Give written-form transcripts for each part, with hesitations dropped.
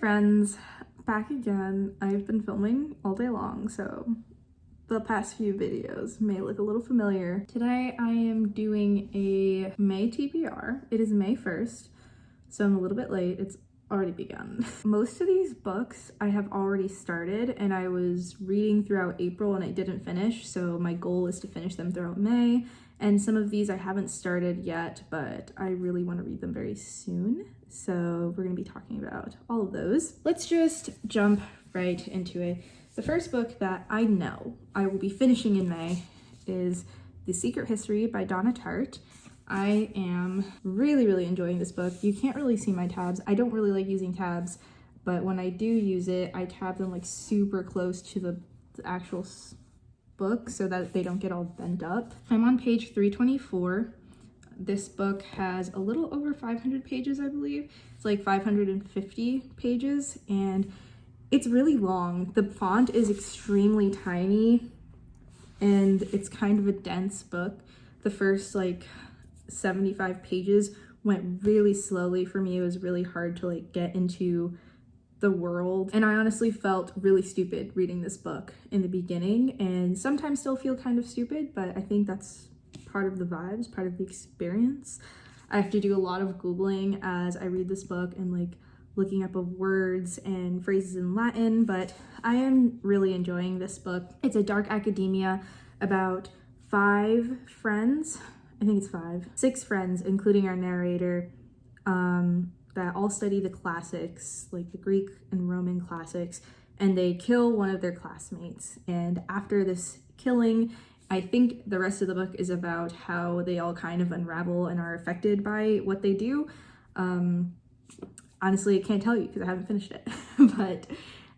friends, back again. I've been filming all day long, so the past few videos may look a little familiar. Today I am doing a May TBR. It is May 1st, so I'm a little bit late. It's already begun. Most of these books I have already started, and I was reading throughout April and I didn't finish, so my goal is to finish them throughout May. And some of these I haven't started yet, but I really want to read them very soon. So we're going to be talking about all of those. Let's just jump right into it. The first book that I know I will be finishing in May is The Secret History by Donna Tartt. I am really enjoying this book. You can't really see my tabs. I don't really like using tabs, but when I do use it, I tab them like super close to the actual book so that they don't get all bent up. I'm on page 324. This book has a little over 500 pages, I believe. It's like 550 pages, and it's really long. The font is extremely tiny, and it's kind of a dense book. The first like 75 pages went really slowly for me. It was really hard to like get into the world, and I honestly felt really stupid reading this book in the beginning, and sometimes still feel kind of stupid, but I think that's part of the vibes, part of the experience. I have to do a lot of Googling as I read this book and like looking up of words and phrases in Latin, but I am really enjoying this book. It's a dark academia about 5 friends. I think it's 5. 6 friends, including our narrator, that all study the classics, like the Greek and Roman classics, and they kill one of their classmates. And after this killing, I think the rest of the book is about how they all kind of unravel and are affected by what they do. Honestly, I can't tell you because I haven't finished it, but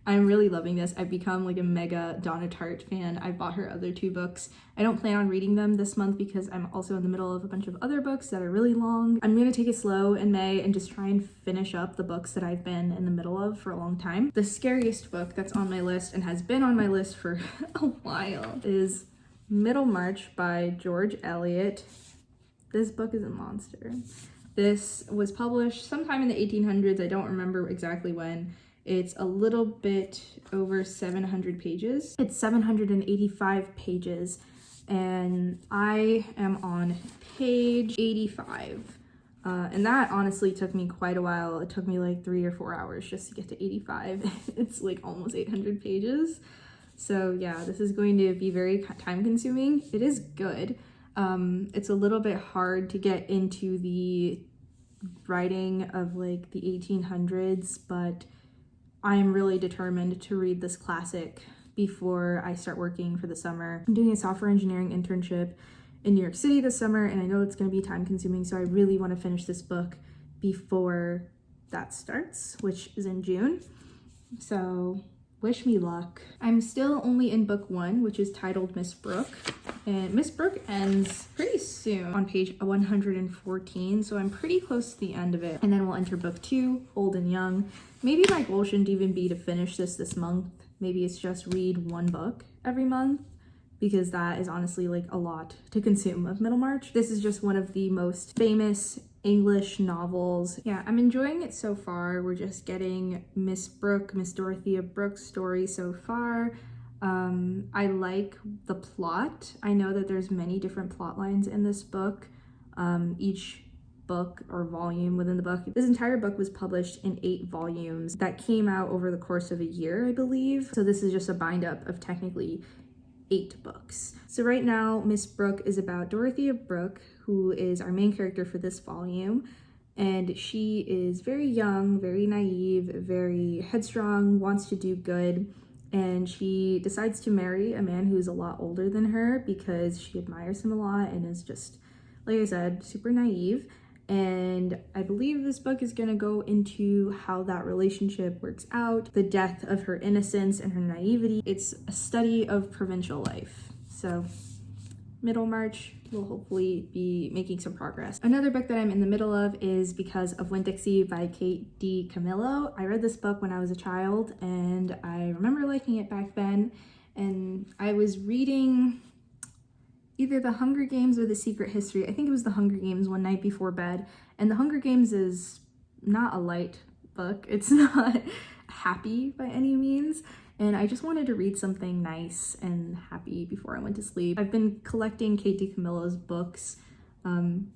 I'm really loving this. I've become like a mega Donna Tartt fan. I bought her other 2 books. I don't plan on reading them this month because I'm also in the middle of a bunch of other books that are really long. I'm going to take it slow in May and just try and finish up the books that I've been in the middle of for a long time. The scariest book that's on my list and has been on my list for a while is Middlemarch by George Eliot. This book is a monster. This was published sometime in the 1800s. I don't remember exactly when. It's a little bit over 700 pages. It's 785 pages, and I am on page 85. And that honestly took me quite a while. It took me like 3 or 4 hours just to get to 85. It's like almost 800 pages. So yeah, this is going to be very time consuming. It is good. It's a little bit hard to get into the writing of like the 1800s, but I am really determined to read this classic before I start working for the summer. I'm doing a software engineering internship in New York City this summer, and I know it's going to be time consuming, so I really want to finish this book before that starts, which is in June. So wish me luck. I'm still only in book 1, which is titled Miss Brooke, and Miss Brooke ends pretty soon on page 114, so I'm pretty close to the end of it. And then we'll enter book 2, Old and Young. Maybe my goal shouldn't even be to finish this month. Maybe it's just read 1 book every month, because that is honestly like a lot to consume of Middlemarch. This is just one of the most famous English novels. Yeah, I'm enjoying it so far. We're just getting Miss Dorothea Brooke's story so far. I like the plot. I know that there's many different plot lines in this book. Each book or volume within the book. This entire book was published in 8 volumes that came out over the course of a year, I believe. So this is just a bind up of technically 8 books. So right now, Miss Brooke is about Dorothea Brooke, who is our main character for this volume. And she is very young, very naive, very headstrong, wants to do good. And she decides to marry a man who's a lot older than her because she admires him a lot and is just, like I said, super naive. And I believe this book is going to go into how that relationship works out, the death of her innocence and her naivety. It's a study of provincial life. So Middlemarch will hopefully be making some progress. Another book that I'm in the middle of is Because of Winn-Dixie by Kate D. Camillo. I read this book when I was a child, and I remember liking it back then. And I was reading either The Hunger Games or The Secret History. I think it was The Hunger Games one night before bed. And The Hunger Games is not a light book. It's not happy by any means, and I just wanted to read something nice and happy before I went to sleep. I've been collecting Kate DiCamillo's books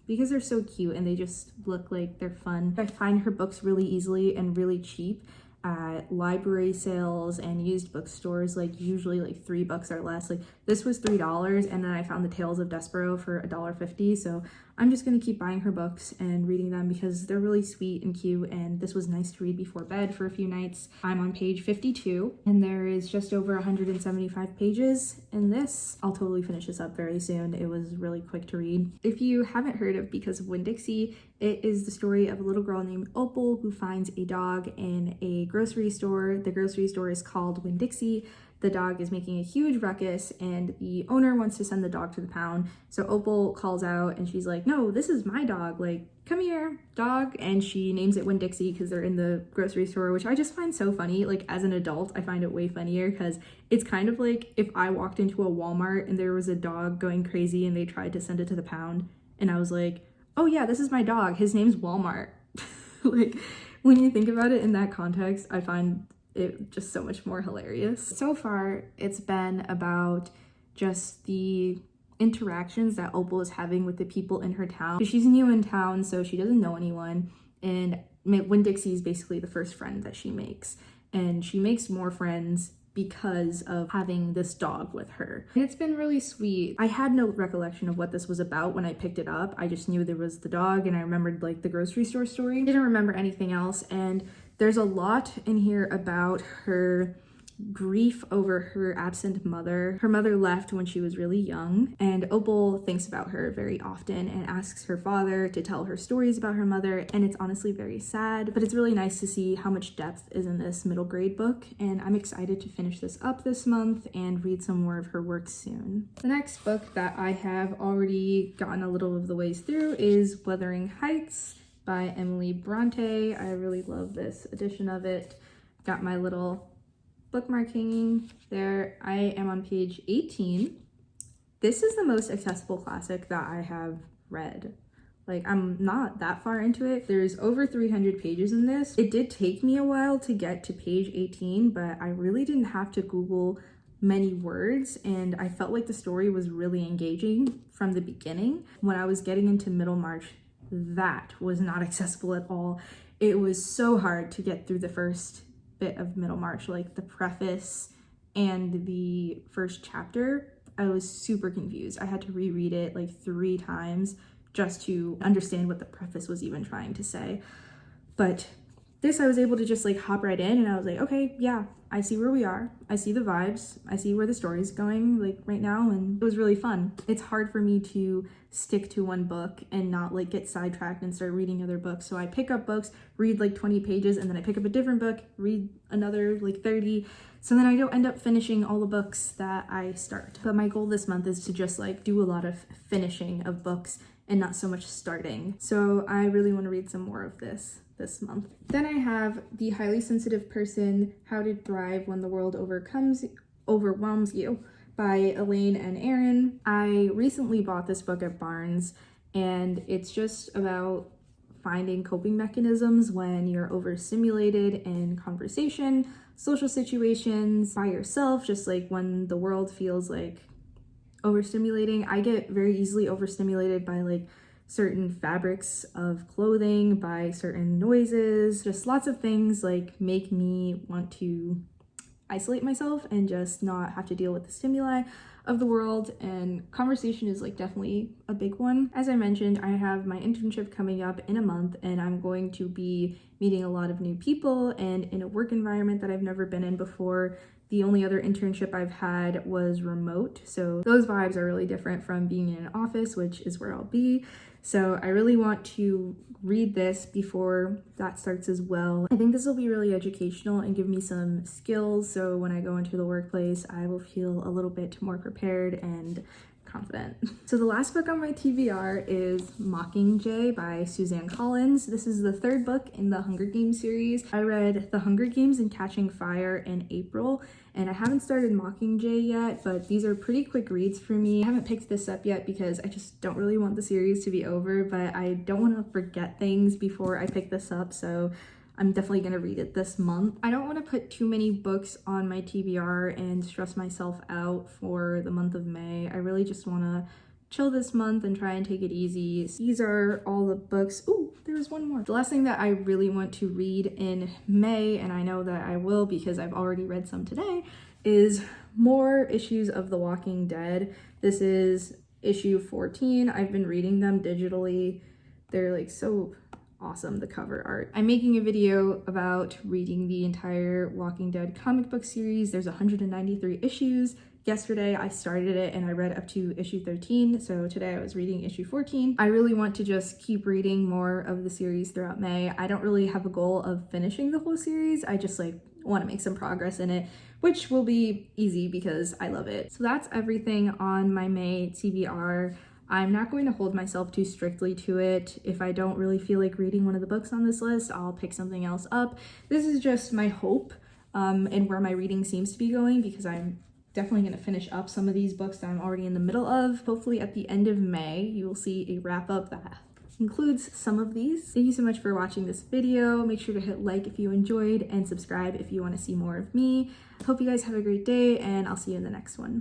because they're so cute and they just look like they're fun. I find her books really easily and really cheap at library sales and used bookstores, like usually like $3 or less. Like this was $3, and then I found the Tales of Despero for $1.50. So I'm just gonna keep buying her books and reading them because they're really sweet and cute, and this was nice to read before bed for a few nights. I'm on page 52 and there is just over 175 pages in this. I'll totally finish this up very soon. It was really quick to read. If you haven't heard of Because of Winn-Dixie, it is the story of a little girl named Opal who finds a dog in a grocery store. The grocery store is called Winn-Dixie. The dog is making a huge ruckus and the owner wants to send the dog to the pound. So Opal calls out and she's like, no, this is my dog. Like, come here, dog. And she names it Winn-Dixie because they're in the grocery store, which I just find so funny. Like, as an adult, I find it way funnier because it's kind of like if I walked into a Walmart and there was a dog going crazy and they tried to send it to the pound and I was like, oh yeah, this is my dog. His name's Walmart. Like, when you think about it in that context, I find it just so much more hilarious. So far, it's been about just the interactions that Opal is having with the people in her town. She's new in town, so she doesn't know anyone, and Winn-Dixie is basically the first friend that she makes, and she makes more friends because of having this dog with her. And it's been really sweet. I had no recollection of what this was about when I picked it up. I just knew there was the dog and I remembered like the grocery store story. Didn't remember anything else, and there's a lot in here about her grief over her absent mother. Her mother left when she was really young, and Opal thinks about her very often and asks her father to tell her stories about her mother, and it's honestly very sad, but it's really nice to see how much depth is in this middle grade book, and I'm excited to finish this up this month and read some more of her work soon. The next book that I have already gotten a little of the ways through is Wuthering Heights by Emily Bronte. I really love this edition of it. Got my little bookmark hanging there. I am on page 18. This is the most accessible classic that I have read. Like, I'm not that far into it. There's over 300 pages in this. It did take me a while to get to page 18, but I really didn't have to Google many words, and I felt like the story was really engaging from the beginning. When I was getting into Middlemarch, that was not accessible at all. It was so hard to get through the first bit of Middlemarch, like the preface and the first chapter. I was super confused. I had to reread it like 3 times just to understand what the preface was even trying to say. But this, I was able to just like hop right in, and I was like, okay, yeah, I see where we are. I see the vibes. I see where the story's going like right now, and it was really fun. It's hard for me to stick to one book and not like get sidetracked and start reading other books. So I pick up books, read like 20 pages, and then I pick up a different book, read another like 30. So then I don't end up finishing all the books that I start. But my goal this month is to just like do a lot of finishing of books and not so much starting. So I really want to read some more of this month. Then I have The Highly Sensitive Person, How to Thrive When the World Overwhelms You by Elaine and Aaron. I recently bought this book at Barnes, and it's just about finding coping mechanisms when you're overstimulated in conversation, social situations, by yourself, just like when the world feels like overstimulating. I get very easily overstimulated by like certain fabrics of clothing, by certain noises, just lots of things like make me want to isolate myself and just not have to deal with the stimuli of the world, and conversation is like definitely a big one. As I mentioned, I have my internship coming up in a month, and I'm going to be meeting a lot of new people and in a work environment that I've never been in before. The only other internship I've had was remote, so those vibes are really different from being in an office, which is where I'll be. So I really want to read this before that starts as well. I think this will be really educational and give me some skills, so when I go into the workplace, I will feel a little bit more prepared and confident. So the last book on my TBR is Mockingjay by Suzanne Collins. This is the 3rd book in the Hunger Games series. I read The Hunger Games and Catching Fire in April, and I haven't started Mockingjay yet, but these are pretty quick reads for me. I haven't picked this up yet because I just don't really want the series to be over, but I don't want to forget things before I pick this up, so I'm definitely gonna read it this month. I don't want to put too many books on my TBR and stress myself out for the month of May. I really just want to chill this month and try and take it easy. These are all the books. Ooh, there was one more. The last thing that I really want to read in May, and I know that I will because I've already read some today, is more issues of The Walking Dead. This is issue 14. I've been reading them digitally. They're like so awesome, the cover art. I'm making a video about reading the entire Walking Dead comic book series. There's 193 issues. Yesterday I started it and I read up to issue 13, so today I was reading issue 14. I really want to just keep reading more of the series throughout May. I don't really have a goal of finishing the whole series. I just like want to make some progress in it, which will be easy because I love it. So that's everything on my May TBR. I'm not going to hold myself too strictly to it. If I don't really feel like reading one of the books on this list, I'll pick something else up. This is just my hope and where my reading seems to be going, because I'm definitely going to finish up some of these books that I'm already in the middle of. Hopefully at the end of May, you will see a wrap up that includes some of these. Thank you so much for watching this video. Make sure to hit like if you enjoyed and subscribe if you want to see more of me. Hope you guys have a great day, and I'll see you in the next one.